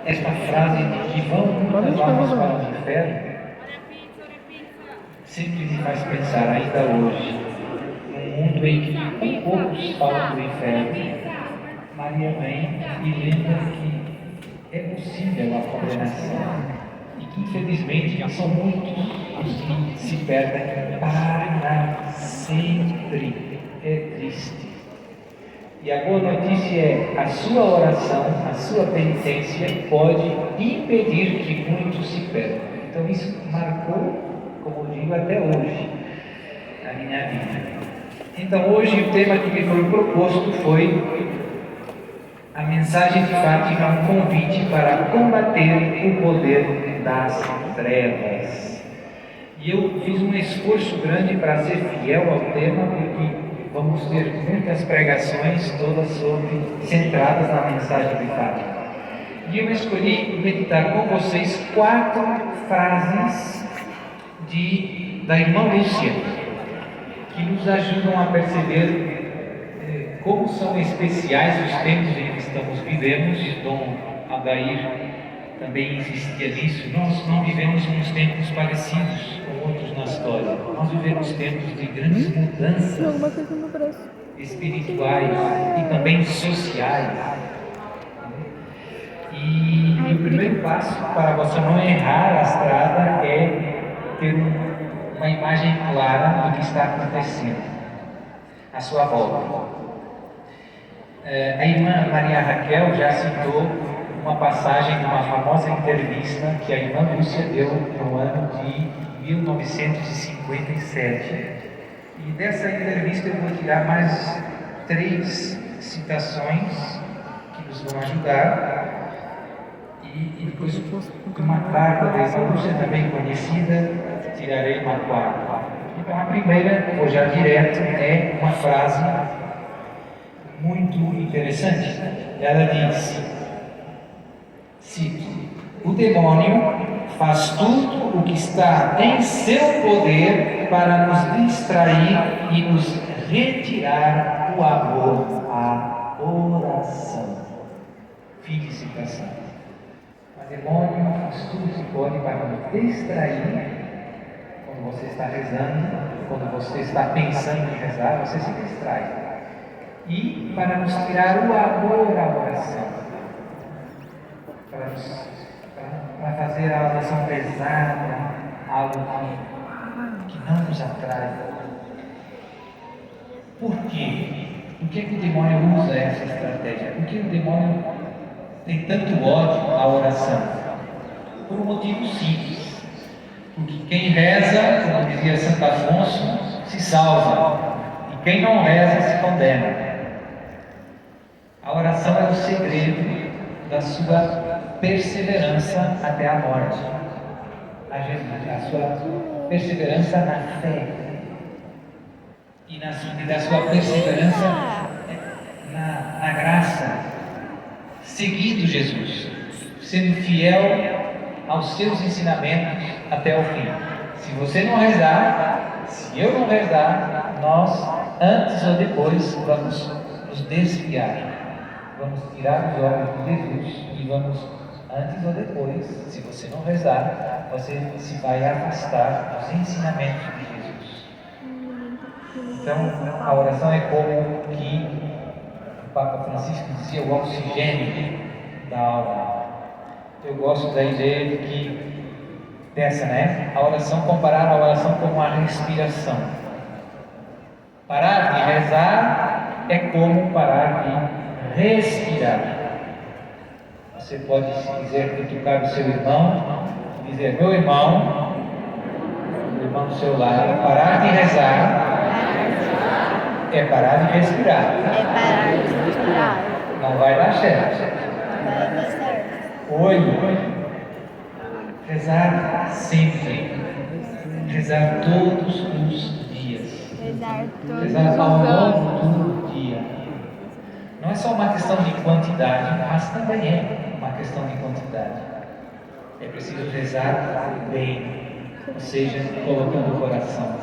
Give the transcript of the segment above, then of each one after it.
esta frase de que vão muitas almas para o inferno sempre me faz pensar, ainda hoje, num mundo em que tão poucos falam do inferno, Maria vem e lembra que é possível a condenação e que infelizmente são muitos os que se perdem para sempre. É triste. E a boa notícia é: a sua oração, a sua penitência pode impedir que muitos se perdam. Então isso marcou, como eu digo, até hoje a minha vida. Então hoje o tema que me foi proposto foi a mensagem de Fátima, um convite para combater o poder das trevas. E eu fiz um esforço grande para ser fiel ao tema, porque vamos ter muitas pregações, todas centradas na mensagem de Fátima. E eu escolhi meditar com vocês 4 frases da irmã Lúcia, que nos ajudam a perceber como são especiais os tempos em que estamos vivendo. Dom Adair também insistia nisso. Nós não vivemos uns tempos parecidos com outros na história. Nós vivemos tempos de grandes mudanças espirituais e também sociais. E o primeiro passo para você não errar a estrada é ter uma imagem clara do que está acontecendo à sua volta. A irmã Maria Raquel já citou uma passagem de uma famosa entrevista que a irmã Lúcia deu no ano de 1957. E dessa entrevista eu vou tirar mais 3 citações que nos vão ajudar. E depois de uma carta da irmã Lúcia, também conhecida, tirarei uma 4. Então a primeira, vou já direto, é uma frase muito interessante. Ela diz, cito: o demônio faz tudo o que está em seu poder para nos distrair e nos retirar o amor à oração. Fim de citação. O demônio faz tudo o que pode para nos distrair. Quando você está rezando, quando você está pensando em rezar, você se distrai. E para nos tirar o amor à oração, para fazer a oração pesada, algo que não nos atrai. Por quê? Por que o demônio usa essa estratégia? Por que o demônio tem tanto ódio à oração? Por um motivo simples. Porque quem reza, como dizia Santo Afonso, se salva, e quem não reza se condena. A oração é o segredo da sua perseverança até a morte, a Jesus, a sua perseverança na fé e da sua perseverança na graça, seguindo Jesus, sendo fiel aos seus ensinamentos até o fim. Se você não rezar, se eu não rezar, nós, antes ou depois, vamos nos desviar. Vamos tirar os olhos de Jesus e vamos, antes ou depois, se você não rezar, você se vai afastar dos ensinamentos de Jesus. Então, a oração é como que o Papa Francisco dizia, o oxigênio da alma. Eu gosto da ideia de que, a oração, comparar a oração com uma respiração. Parar de rezar é como parar de respirar. Você pode, se quiser, cutucar o seu irmão, dizer: meu irmão, o irmão do seu lado, parar de rezar é parar de respirar. Não vai dar certo. Rezar sempre. Rezar todos os dias. Rezar ao longo do dia. Não é só uma questão de quantidade, mas também é uma questão de quantidade. É preciso rezar bem, ou seja, colocando o coração,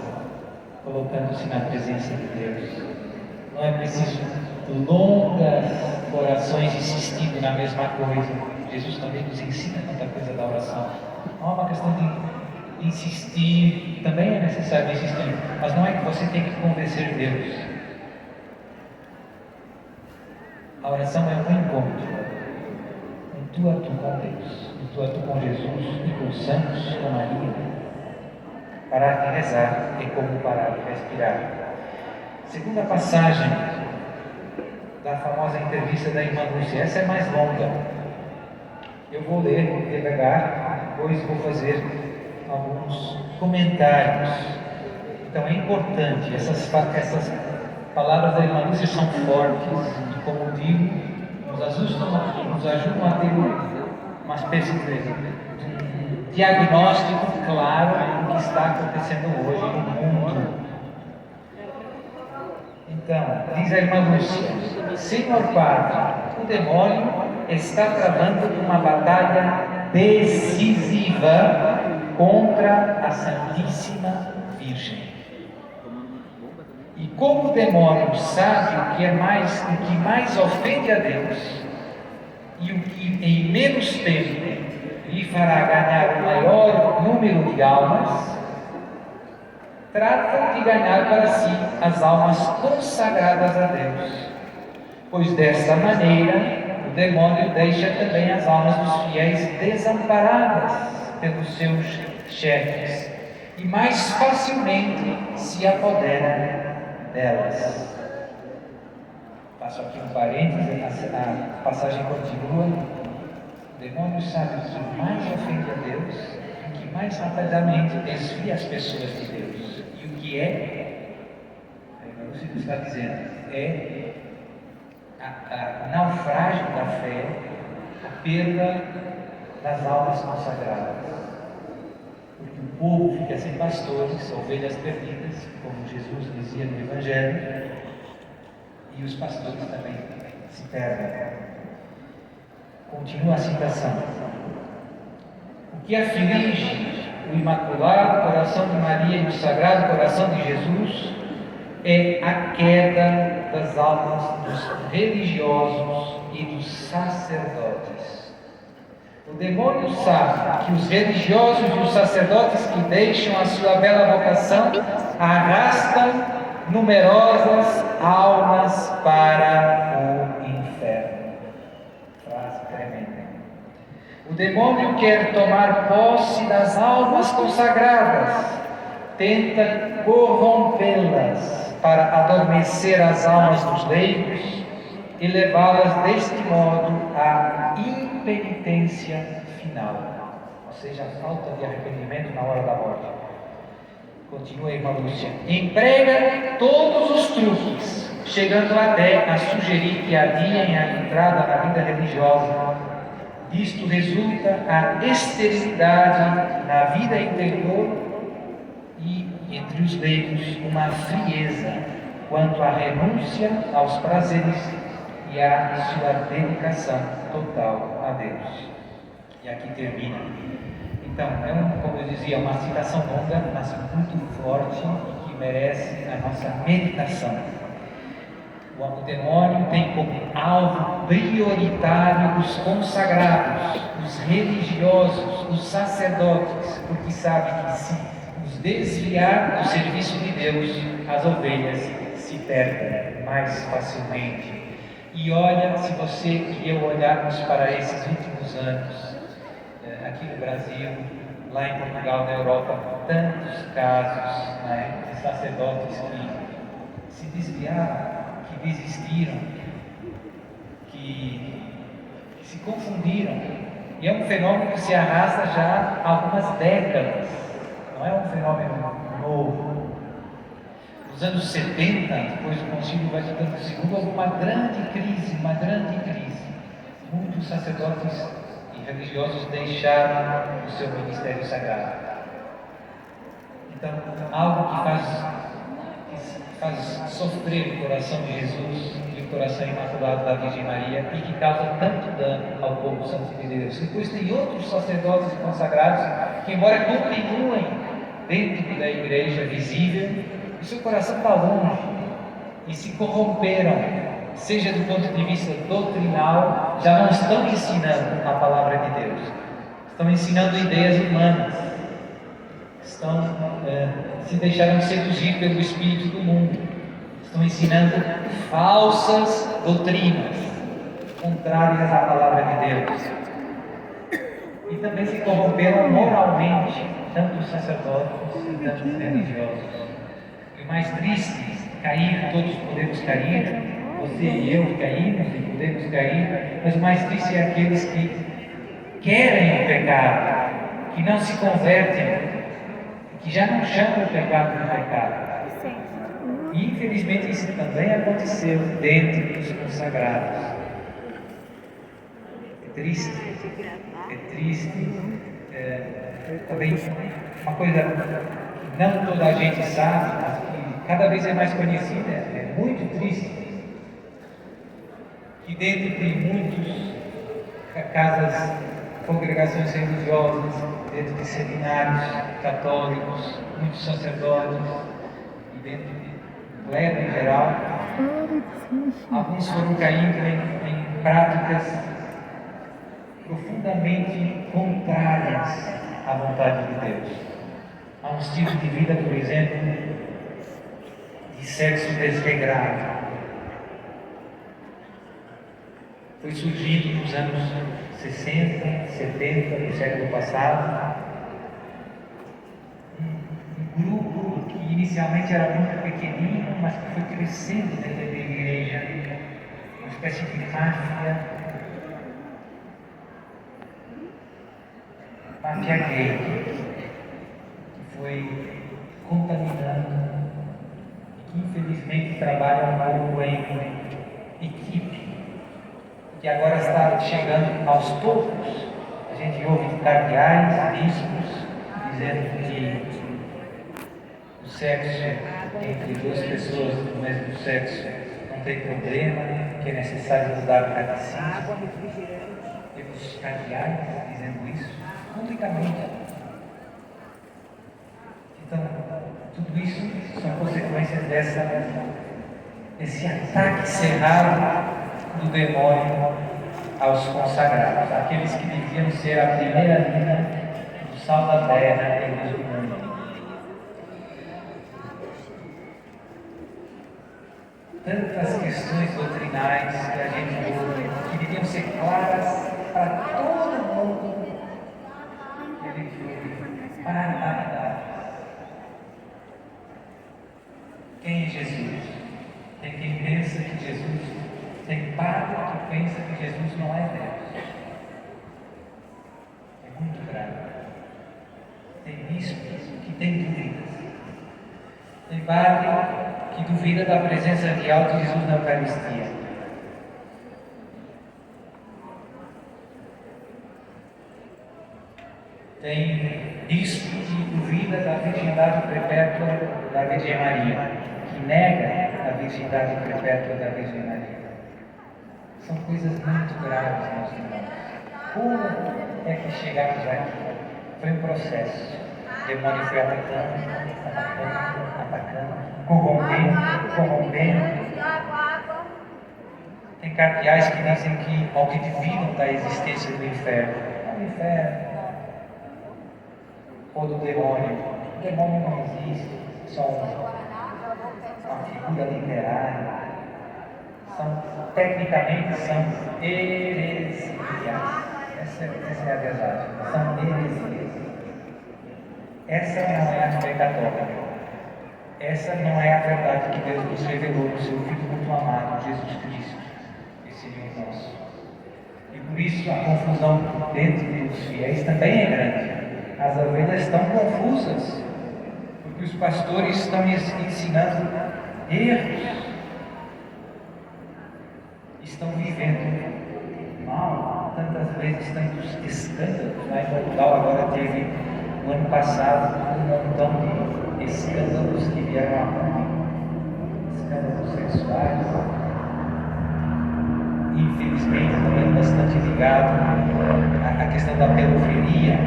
colocando-se na presença de Deus. Não é preciso longas orações insistindo na mesma coisa. Jesus também nos ensina tanta coisa da oração. Não é uma questão de insistir, também é necessário insistir, mas não é que você tem que convencer Deus. A oração é um encontro, um tu a tu com Deus, um tu a tu com Jesus e com os santos, com Maria. Parar de rezar é como parar de respirar. Segunda passagem da famosa entrevista da irmã Lúcia, essa é mais longa. Eu vou ler devagar, depois vou fazer alguns comentários. Então é importante, essas palavras da irmã Lúcia são fortes, e como digo, nos ajudam a ter uma espécie de diagnóstico claro do que está acontecendo hoje no mundo. Então, diz a irmã Lúcia: Senhor Padre, o demônio está travando uma batalha decisiva contra a Santíssima Virgem. E como o demônio sabe o que mais ofende a Deus e o que em menos tempo lhe fará ganhar o maior número de almas, trata de ganhar para si as almas consagradas a Deus, pois desta maneira o demônio deixa também as almas dos fiéis desamparadas pelos seus chefes e mais facilmente se apodera delas. Faço aqui um parênteses, a passagem continua. O demônio sabe o que mais ofende a Deus e o que mais rapidamente desvia as pessoas de Deus. E o que você está dizendo, é o naufrágio da fé, a perda das almas consagradas. Porque o povo fica sem pastores, ovelhas perdidas, como Jesus dizia no Evangelho, e os pastores também se perdem. Continua a citação: o que aflige o Imaculado Coração de Maria e o Sagrado Coração de Jesus é a queda das almas dos religiosos e dos sacerdotes. O demônio sabe que os religiosos e os sacerdotes que deixam a sua bela vocação arrastam numerosas almas para o inferno. Frase tremenda. O demônio quer tomar posse das almas consagradas, tenta corrompê-las para adormecer as almas dos leigos e levá-las deste modo à impenitência final, ou seja, a falta de arrependimento na hora da morte. Continua a irmã Lúcia: emprega todos os truques, chegando até a sugerir que adiem a entrada na vida religiosa. Disto resulta a esterilidade na vida interior e, entre os leigos, uma frieza quanto à renúncia aos prazeres e à sua dedicação total a Deus. E aqui termina. Então, como eu dizia, uma citação longa, mas muito forte e que merece a nossa meditação. O demônio tem como alvo prioritário os consagrados, os religiosos, os sacerdotes, porque sabe que se os desviar do serviço de Deus, as ovelhas se perdem mais facilmente. E olha, se você e eu olharmos para esses últimos anos, aqui no Brasil, lá em Portugal, na Europa, tantos casos, de sacerdotes que se desviaram, que desistiram, que se confundiram. E é um fenômeno que se arrasta já há algumas décadas, não é um fenômeno novo. Nos anos 70, depois do Concílio Vaticano II, houve uma grande crise. Muitos sacerdotes e religiosos deixaram o seu ministério sagrado. Então, algo que faz sofrer o coração de Jesus e o coração imaculado da Virgem Maria e que causa tanto dano ao povo santo de Deus. Depois tem outros sacerdotes consagrados que, embora continuem dentro da igreja visível, o seu coração está longe e se corromperam seja do ponto de vista doutrinal, já não estão ensinando a palavra de Deus, estão ensinando ideias humanas, se deixaram seduzir pelo espírito do mundo, estão ensinando falsas doutrinas contrárias à palavra de Deus, e também se corromperam moralmente, tanto os sacerdotes quanto os religiosos. E o mais triste, cair, todos podemos cair, você e eu caímos e podemos cair, mas o mais triste é aqueles que querem o pecado, que não se convertem, que já não chamam o pecado de pecado. E infelizmente isso também aconteceu dentro dos consagrados. É triste, também uma coisa que não toda a gente sabe, mas que cada vez é mais conhecida, é muito triste, que dentro de muitas casas, congregações religiosas, dentro de seminários católicos, muitos sacerdotes, e dentro do clero em geral, alguns foram caindo em práticas profundamente contrárias à vontade de Deus. Há um estilo de vida, por exemplo, de sexo desregrado. Foi surgido nos anos 60, 70 do século passado, um grupo que inicialmente era muito pequenino, mas que foi crescendo dentro da igreja, uma espécie de máfia gay, que foi contaminando, que infelizmente trabalha um pouco em equipe, que agora está chegando aos poucos. A gente ouve de cardeais, bispos, dizendo que o sexo entre duas pessoas do mesmo sexo não tem problema, que é necessário mudar o catecismo. Temos cardeais dizendo isso publicamente. Então, tudo isso são consequências desse ataque cerrado do demônio aos consagrados, aqueles que deviam ser a primeira linha do sal da terra e luz do mundo. Tantas questões doutrinais que a gente ouve, que deviam ser claras para todo mundo, que ele foi barbaridade. Quem é Jesus? Tem quem pensa que Jesus, tem padre que pensa que Jesus não é Deus. É muito grave. Tem bispos que têm dúvidas. Tem padre que duvida da presença real de Jesus na Eucaristia. Tem bispo que duvida da virgindade perpétua da Virgem Maria, que nega a virgindade perpétua da Virgem Maria. São coisas muito graves, meus irmãos. Como é que chegamos aqui? Foi um processo. O demônio foi atacando, corrompendo. Tem cardeais que dizem que, ou que duvidam da existência do inferno. O inferno ou do demônio. O demônio não existe, só uma figura literária. Tecnicamente são heresias. Essa é a verdade. São heresias. Essa não é a fé católica. Essa não é a verdade que Deus nos revelou no seu Filho muito amado, Jesus Cristo, esse Senhor nosso. E por isso a confusão dentro dos fiéis também é grande. As ovelhas estão confusas, porque os pastores estão ensinando erros. Estão vivendo mal, tantas vezes tantos escândalos. Lá em Portugal agora teve, no ano passado, um montão de escândalos que vieram à público, escândalos sexuais, infelizmente também bastante ligado à questão da pedofilia,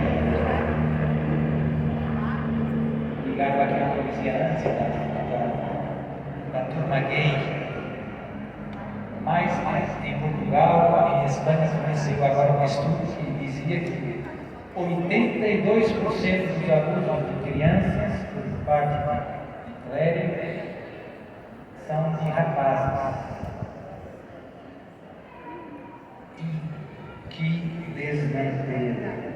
ligado àquela que eu dizia antes, da turma gay. Portugal, em Espanha, comecei agora um estudo que dizia que 82% dos abusos de crianças por parte de clérigos são de rapazes. E que desmantelo!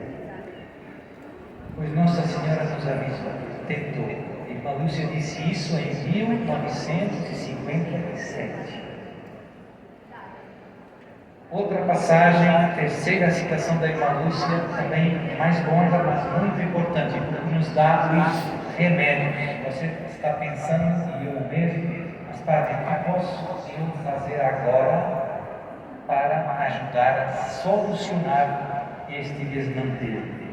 Pois Nossa Senhora nos avisou, tentou. Irmã Lúcia disse isso em 1957. Outra passagem, a terceira citação da Irmã Lúcia, também mais longa, mas muito importante, porque nos dá os remédios. Você está pensando, e eu mesmo, mas Padre, o que posso eu fazer agora para ajudar a solucionar este desmantelo?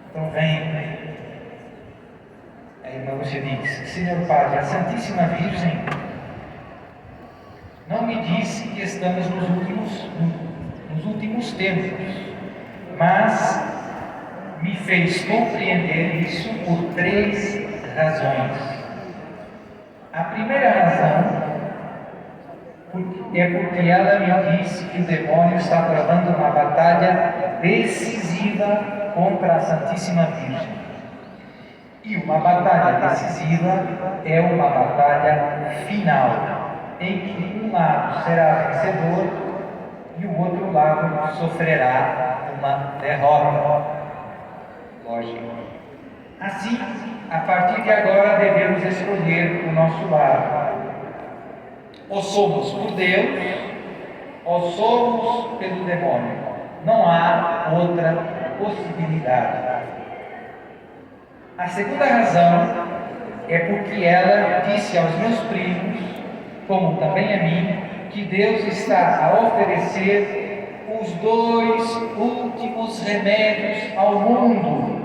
Então vem, a Irmã Lúcia diz: Senhor Padre, a Santíssima Virgem não me disse que estamos nos últimos tempos, mas me fez compreender isso por 3 razões. A primeira razão é porque ela me disse que o demônio está travando uma batalha decisiva contra a Santíssima Virgem. E uma batalha decisiva é uma batalha final, em que um lado será vencedor e o outro lado sofrerá uma derrota. Lógico. Assim, a partir de agora devemos escolher o nosso lado. Ou somos por Deus, ou somos pelo demônio. Não há outra possibilidade. A segunda razão é porque ela disse aos meus primos, como também a mim, que Deus está a oferecer os 2 últimos remédios ao mundo.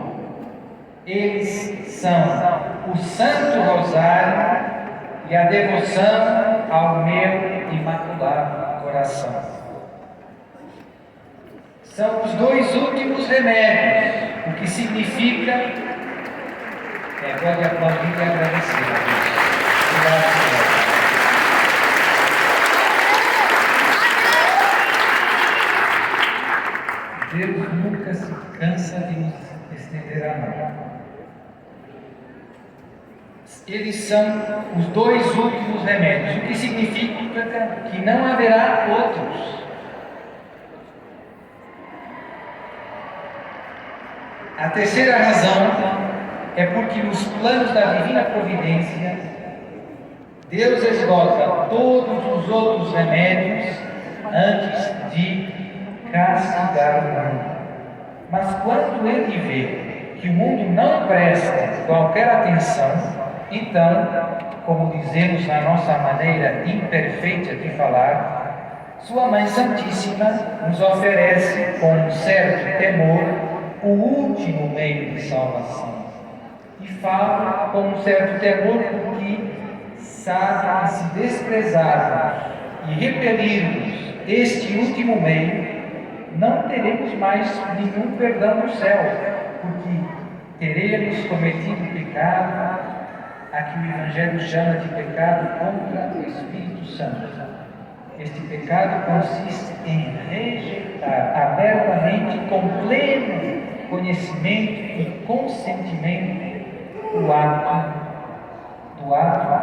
Eles são o Santo Rosário e a devoção ao meu Imaculado Coração. São os 2 últimos remédios, o que significa... pode aplaudir e agradecer a Deus. Obrigado, Deus nunca se cansa de nos estender a mão. Eles são os 2 últimos remédios, o que significa que não haverá outros. A terceira razão é porque nos planos da Divina Providência, Deus esgota todos os outros remédios antes de castigar o mundo. Mas quando Ele vê que o mundo não presta qualquer atenção, então, como dizemos na nossa maneira imperfeita de falar, Sua Mãe Santíssima nos oferece com um certo temor o último meio de salvação. E falo com um certo temor porque sabe que se desprezarmos e repelirmos este último meio, não teremos mais nenhum perdão no céu, porque teremos cometido pecado, a que o Evangelho chama de pecado contra o Espírito Santo. Este pecado consiste em rejeitar abertamente, com pleno conhecimento e consentimento,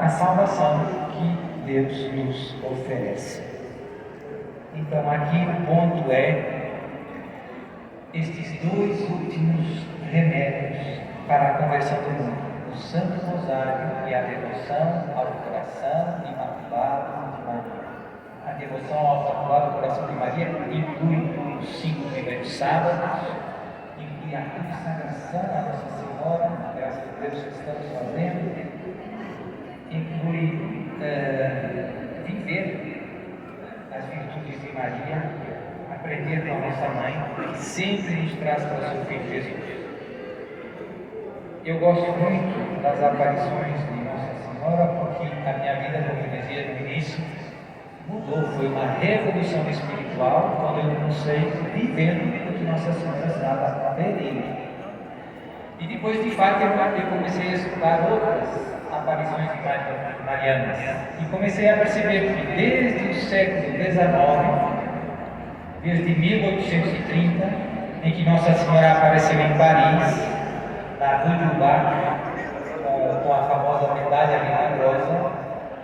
a salvação que Deus nos oferece. Então aqui o ponto é estes 2 últimos remédios para a conversão do mundo: o Santo Rosário e a devoção ao coração imaculado de Maria. A devoção ao Imaculado Coração de Maria inclui os 5 primeiros sábados, inclui a consagração à Nossa Senhora, graças a Deus que estamos fazendo, inclui viver as virtudes de Maria, aprender com a nossa mãe, que sempre nos traz para o seu Filho Jesus. Eu gosto muito das aparições de Nossa Senhora, porque a minha vida, como eu dizia no início, mudou. Foi uma revolução espiritual quando eu comecei vivendo o que Nossa Senhora estava a pedir. E depois, de fato, eu comecei a escutar outras aparições marianas. E comecei a perceber que desde o século XIX, desde 1830, em que Nossa Senhora apareceu em Paris, na Rue du Bac, com a famosa medalha milagrosa,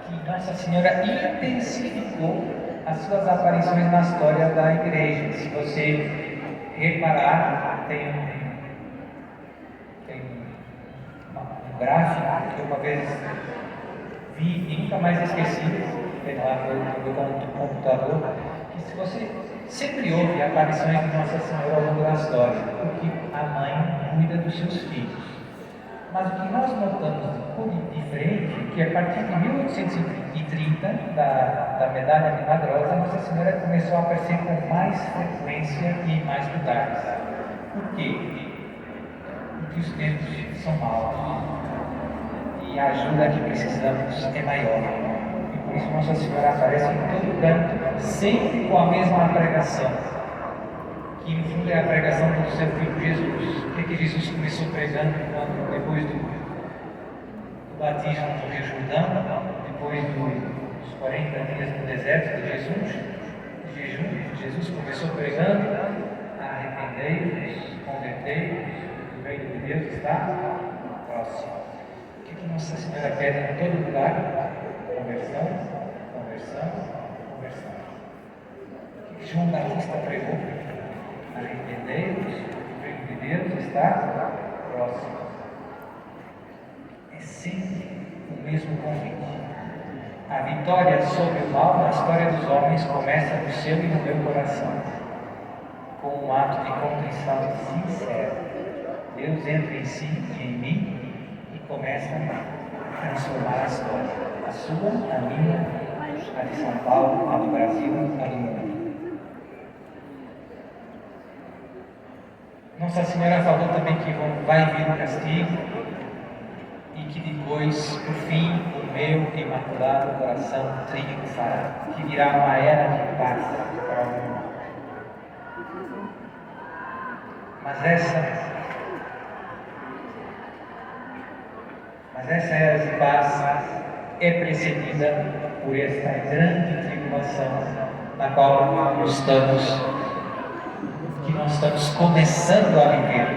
que Nossa Senhora intensificou as suas aparições na história da Igreja. Se você reparar, tem um gráfico que eu uma vez vi e nunca mais esqueci, tem lá no computador, que se você sempre ouve aparições de Nossa Senhora ao longo da história, porque a mãe cuida dos seus filhos. Mas o que nós notamos de diferente é que a partir de 1830, da medalha milagrosa, Nossa Senhora começou a aparecer com mais frequência e em mais lugares. Por quê? Porque os tempos são maus e a ajuda que precisamos é maior. E por isso Nossa Senhora aparece em todo canto, sempre com a mesma pregação, que no fundo é a pregação do seu Filho Jesus. O que Jesus começou pregando depois do batismo no Rio Jordão, depois dos 40 dias no deserto de jejum, Jesus começou pregando: arrependei-vos, convertei-vos, o reino de Deus está próximo. O que Nossa Senhora pede em todo lugar? Conversão, conversão, conversão. O que João Batista pregou? Arrependei-vos, o reino de Deus está próximo. É sempre o mesmo convite. A vitória sobre o mal na história dos homens começa no seu e no meu coração, com um ato de contrição sincera. Deus entra em si e em mim e começa a transformar a história, a sua, a minha, a de São Paulo, a do Brasil, a do mundo. Nossa Senhora falou também que vai vir o castigo e que depois, por fim, o meu imaculado coração triunfará, que virá uma era de paz para o mundo. Mas essa era de paz é precedida por esta grande tribulação na qual nós estamos começando a viver.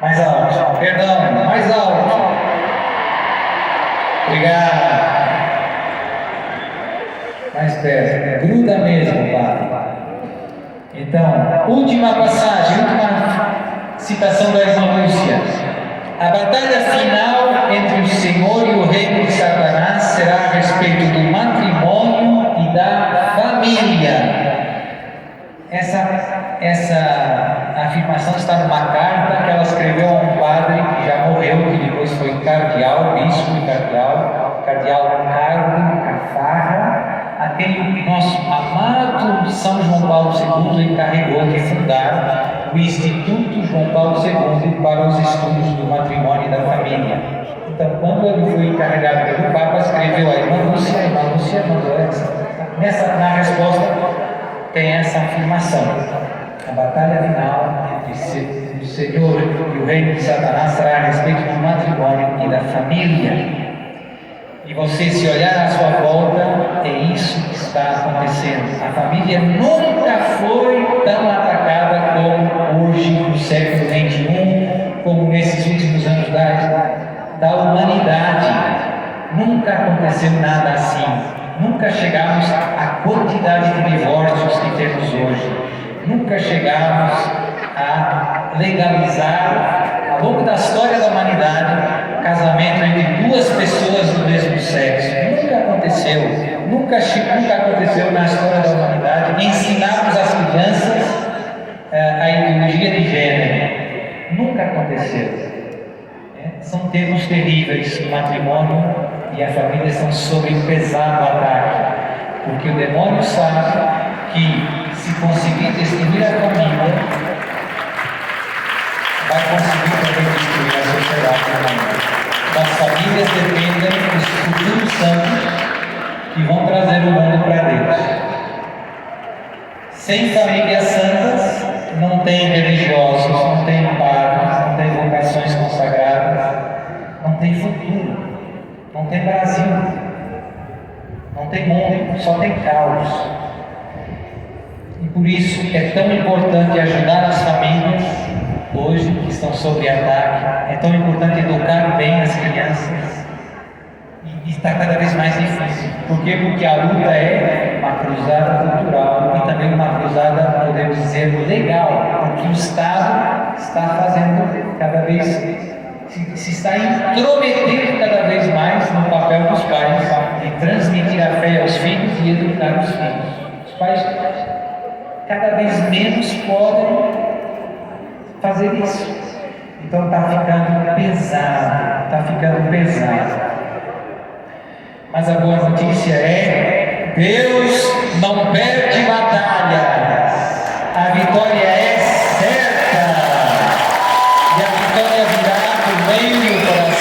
Mais alto, perdão, mais alto. Obrigado. Mais perto, gruda mesmo, Padre. Então, última passagem, última citação da irmã Lúcia. A batalha final entre o Senhor e o reino de Satanás será a respeito do matrimônio e da família. Essa afirmação está numa carta que ela escreveu a um padre que já morreu, que depois foi cardeal, bispo e cardeal Carlo Cafarra, a quem o nosso amado São João Paulo II encarregou de fundar o Instituto João Paulo II para os estudos do matrimônio e da família. Então, quando ele foi encarregado pelo Papa, escreveu a irmã Lúcia mandou na resposta tem essa afirmação: a batalha final entre o Senhor e o reino de Satanás será a respeito do matrimônio e da família. E você, se olhar à sua volta, é isso que está acontecendo. A família nunca foi tão atacada como hoje, no século XXI, como nesses últimos anos da humanidade. Nunca aconteceu nada assim. Nunca chegamos à quantidade de divórcios que temos hoje. Nunca chegamos a legalizar, ao longo da história da humanidade, casamento entre duas pessoas do mesmo sexo. Nunca aconteceu. Nunca aconteceu na história da humanidade ensinarmos às crianças a ideologia de gênero. Nunca aconteceu. São termos terríveis. O matrimônio e a família são sob pesado ataque, porque o demônio sabe que, se conseguir destruir a família, vai conseguir também destruir a sociedade humana. Das famílias dependem dos futuros santos que vão trazer o mundo para Deus. Sem famílias santas, não tem religiosos, não tem padres, não tem vocações consagradas, não tem futuro, não tem Brasil, não tem mundo, só tem caos. E por isso é tão importante ajudar as famílias hoje que estão sob ataque, é tão importante educar bem as crianças. E está cada vez mais difícil. Por quê? Porque a luta é uma cruzada cultural e também uma cruzada, podemos dizer, legal, porque o Estado está fazendo cada vez, se está intrometendo cada vez mais no papel dos pais de transmitir a fé aos filhos e educar os filhos. Os pais cada vez menos podem fazer isso. Então está ficando pesado. Mas a boa notícia é: Deus não perde batalhas, a vitória é certa, e a vitória virá por meio do coração